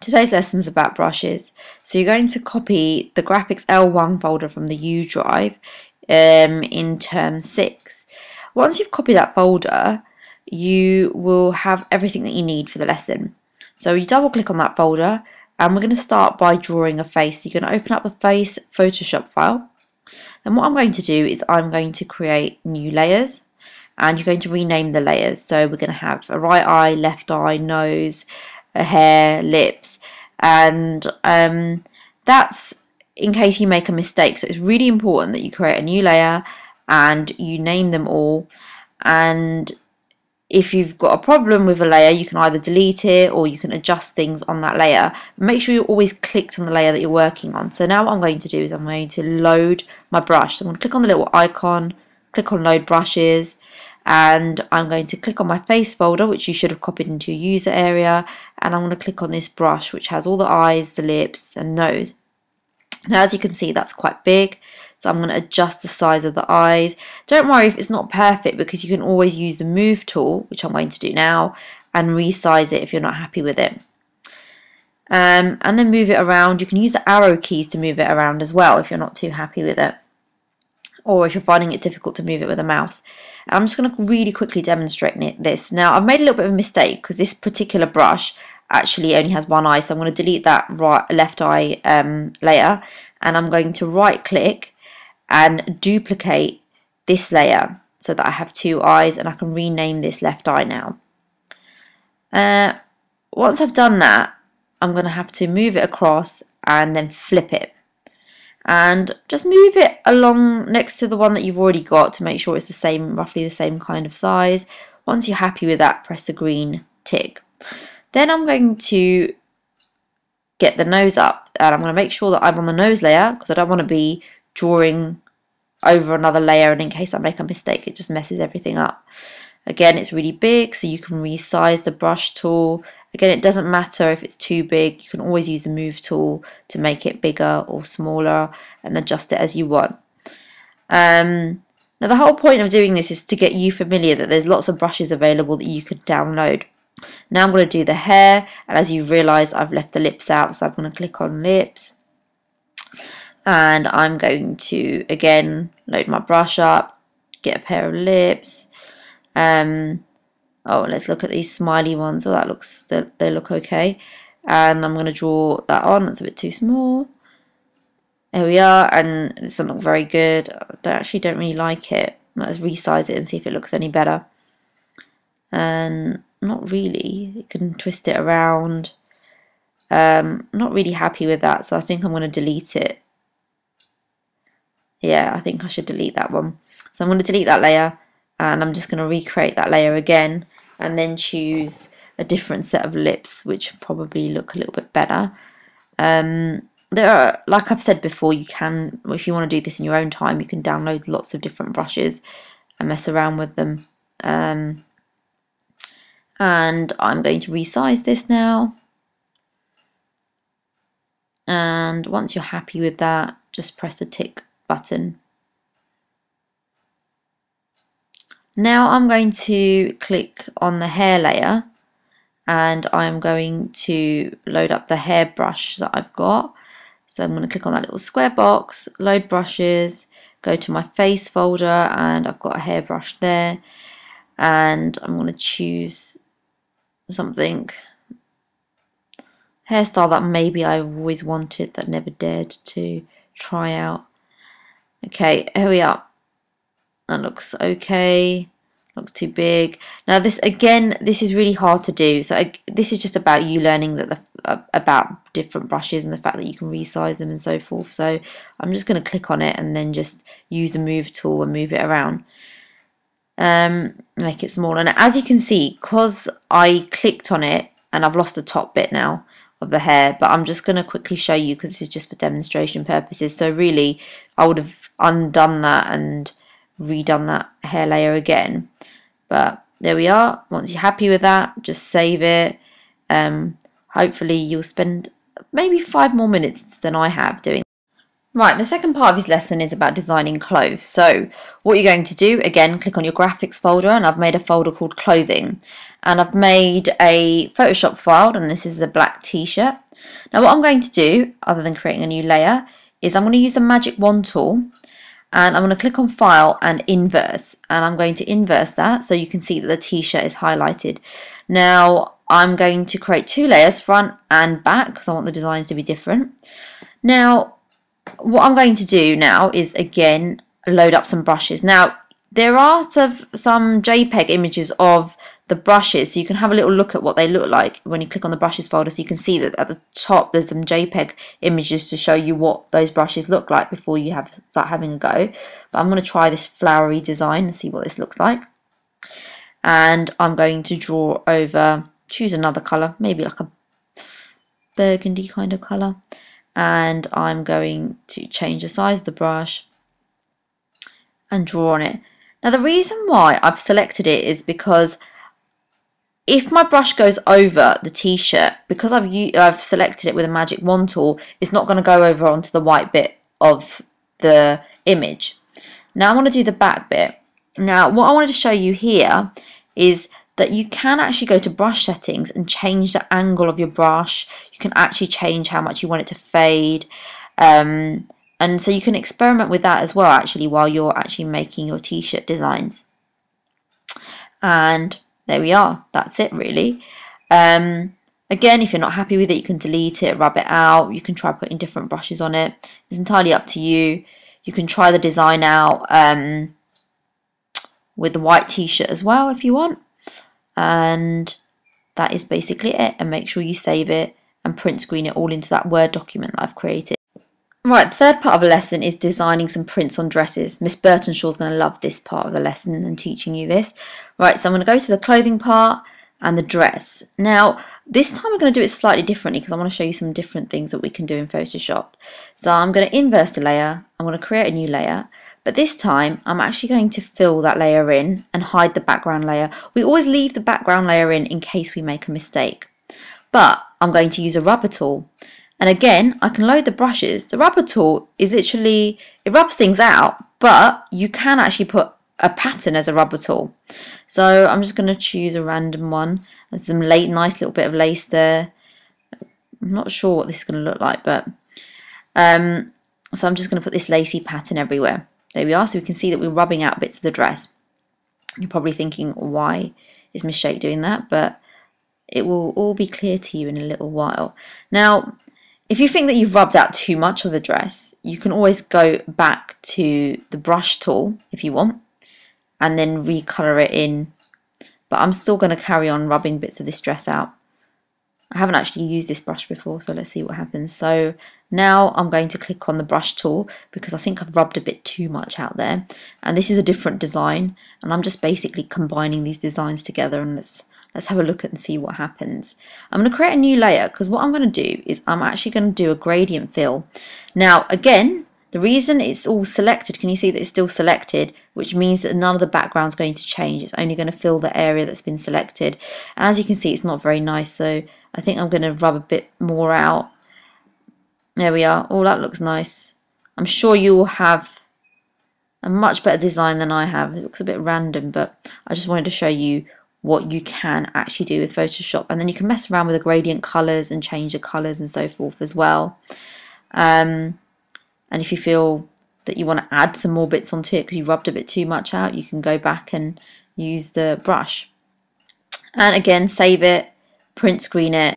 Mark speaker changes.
Speaker 1: Today's lesson is about brushes. So you're going to copy the graphics L1 folder from the U drive in term 6. Once you've copied that folder, you will have everything that you need for the lesson. So you double click on that folder and we're going to start by drawing a face. You're going to open up the face Photoshop file. And what I'm going to do is I'm going to create new layers and you're going to rename the layers. So we're going to have a right eye, left eye, nose, a hair, lips, and that's in case you make a mistake. So it's really important that you create a new layer and you name them all, and if you've got a problem with a layer you can either delete it or you can adjust things on that layer. Make sure you're always clicked on the layer that you're working on. So now what I'm going to do is I'm going to load my brush. So I'm going to click on the little icon, click on load brushes, and I'm going to click on my face folder, which you should have copied into your user area, and I'm going to click on this brush which has all the eyes, the lips and nose. Now as you can see that's quite big, so I'm going to adjust the size of the eyes. Don't worry if it's not perfect because you can always use the move tool, which I'm going to do now, and resize it if you're not happy with it. And then move it around. You can use the arrow keys to move it around as well if you're not too happy with it, or if you're finding it difficult to move it with a mouse. I'm just going to really quickly demonstrate this. Now I've made a little bit of a mistake because this particular brush actually only has one eye, so I'm going to delete that left eye layer, and I'm going to right click and duplicate this layer so that I have two eyes, and I can rename this left eye now. Once I've done that, I'm going to have to move it across and then flip it. And just move it along next to the one that you've already got to make sure it's the same, roughly the same kind of size. Once you're happy with that, press the green tick. Then I'm going to get the nose up, and I'm going to make sure that I'm on the nose layer because I don't want to be drawing over another layer, and in case I make a mistake it just messes everything up. Again, it's really big, so you can resize the brush tool. Again, it doesn't matter if it's too big, you can always use the move tool to make it bigger or smaller and adjust it as you want. Now the whole point of doing this is to get you familiar that there's lots of brushes available that you could download. Now I'm going to do the hair, and as you've realised I've left the lips out, so I'm going to click on lips. And I'm going to again load my brush up, get a pair of lips. Oh, let's look at these smiley ones. Oh, they look okay. And I'm going to draw that on. That's a bit too small. There we are, and this doesn't look very good. I actually don't really like it. Let's resize it and see if it looks any better. And not really. You can twist it around. Not really happy with that, so I think I'm going to delete it. Yeah, I think I should delete that one. So I'm going to delete that layer, and I'm just going to recreate that layer again, and then choose a different set of lips which probably look a little bit better. There are, like I've said before, you can, if you want to do this in your own time, you can download lots of different brushes and mess around with them. And I'm going to resize this now, and once you're happy with that, just press the tick button. Now I'm going to click on the hair layer, and I'm going to load up the hairbrush that I've got. So I'm going to click on that little square box, load brushes, go to my face folder, and I've got a hairbrush there, and I'm going to choose something, hairstyle that maybe I've always wanted that never dared to try out. Okay, here we are. That looks okay. Looks too big. Now this, again, this is really hard to do. So this is just about you learning that about different brushes and the fact that you can resize them and so forth. So I'm just going to click on it and then just use the move tool and move it around. Make it smaller. And as you can see, because I clicked on it and I've lost the top bit now of the hair, but I'm just going to quickly show you because this is just for demonstration purposes. So really I would have undone that and redone that hair layer again, but there we are. Once you're happy with that, just save it. Hopefully you'll spend maybe 5 more minutes than I have doing. Right, the second part of his lesson is about designing clothes. So what you're going to do, again, click on your graphics folder, and I've made a folder called clothing. And I've made a Photoshop file, and this is a black t-shirt. Now what I'm going to do, other than creating a new layer, is I'm going to use the magic wand tool, and I'm going to click on file and inverse, and I'm going to inverse that so you can see that the t-shirt is highlighted. Now I'm going to create two layers, front and back, because I want the designs to be different. Now what I'm going to do now is again load up some brushes. Now there are some JPEG images of the brushes, so you can have a little look at what they look like when you click on the brushes folder, so you can see that at the top there's some JPEG images to show you what those brushes look like before you start having a go. But I'm going to try this flowery design and see what this looks like. And I'm going to draw over, choose another colour, maybe like a burgundy kind of colour. And I'm going to change the size of the brush and draw on it. Now the reason why I've selected it is because if my brush goes over the t-shirt, because I've selected it with a magic wand tool, it's not going to go over onto the white bit of the image. Now I want to do the back bit. Now what I wanted to show you here is that you can actually go to brush settings and change the angle of your brush. You can actually change how much you want it to fade, and so you can experiment with that as well actually while you're actually making your t-shirt designs. And there we are, that's it really. Again, if you're not happy with it, you can delete it, rub it out, you can try putting different brushes on it. It's entirely up to you. You can try the design out with the white t-shirt as well if you want. And that is basically it, and make sure you save it and print screen it all into that Word document that I've created. Right, the third part of the lesson is designing some prints on dresses. Miss Burtonshaw's going to love this part of the lesson and teaching you this. Right, so I'm going to go to the clothing part and the dress. Now, this time I'm going to do it slightly differently because I want to show you some different things that we can do in Photoshop. So I'm going to inverse the layer, I'm going to create a new layer, but this time I'm actually going to fill that layer in and hide the background layer. We always leave the background layer in case we make a mistake. But I'm going to use a rubber tool. And again, I can load the brushes. The rubber tool is literally, it rubs things out, but you can actually put a pattern as a rubber tool. So I'm just going to choose a random one. There's some nice little bit of lace there. I'm not sure what this is going to look like, but so I'm just going to put this lacy pattern everywhere. There we are, so we can see that we're rubbing out bits of the dress. You're probably thinking, why is Miss Shake doing that? But it will all be clear to you in a little while. Now, if you think that you've rubbed out too much of the dress, you can always go back to the brush tool if you want, and then recolour it in. But I'm still going to carry on rubbing bits of this dress out. I haven't actually used this brush before, so let's see what happens. So now I'm going to click on the brush tool because I think I've rubbed a bit too much out there. And this is a different design, and I'm just basically combining these designs together, and let's have a look at and see what happens. I'm going to create a new layer because what I'm going to do is I'm actually going to do a gradient fill. Now again, the reason it's all selected, can you see that it's still selected, which means that none of the background's going to change. It's only going to fill the area that's been selected. And as you can see, it's not very nice, so I think I'm going to rub a bit more out. There we are. Oh, that looks nice. I'm sure you will have a much better design than I have. It looks a bit random, but I just wanted to show you what you can actually do with Photoshop. And then you can mess around with the gradient colours and change the colours and so forth as well. And if you feel that you want to add some more bits onto it because you rubbed a bit too much out, you can go back and use the brush. And again, save it, print screen it,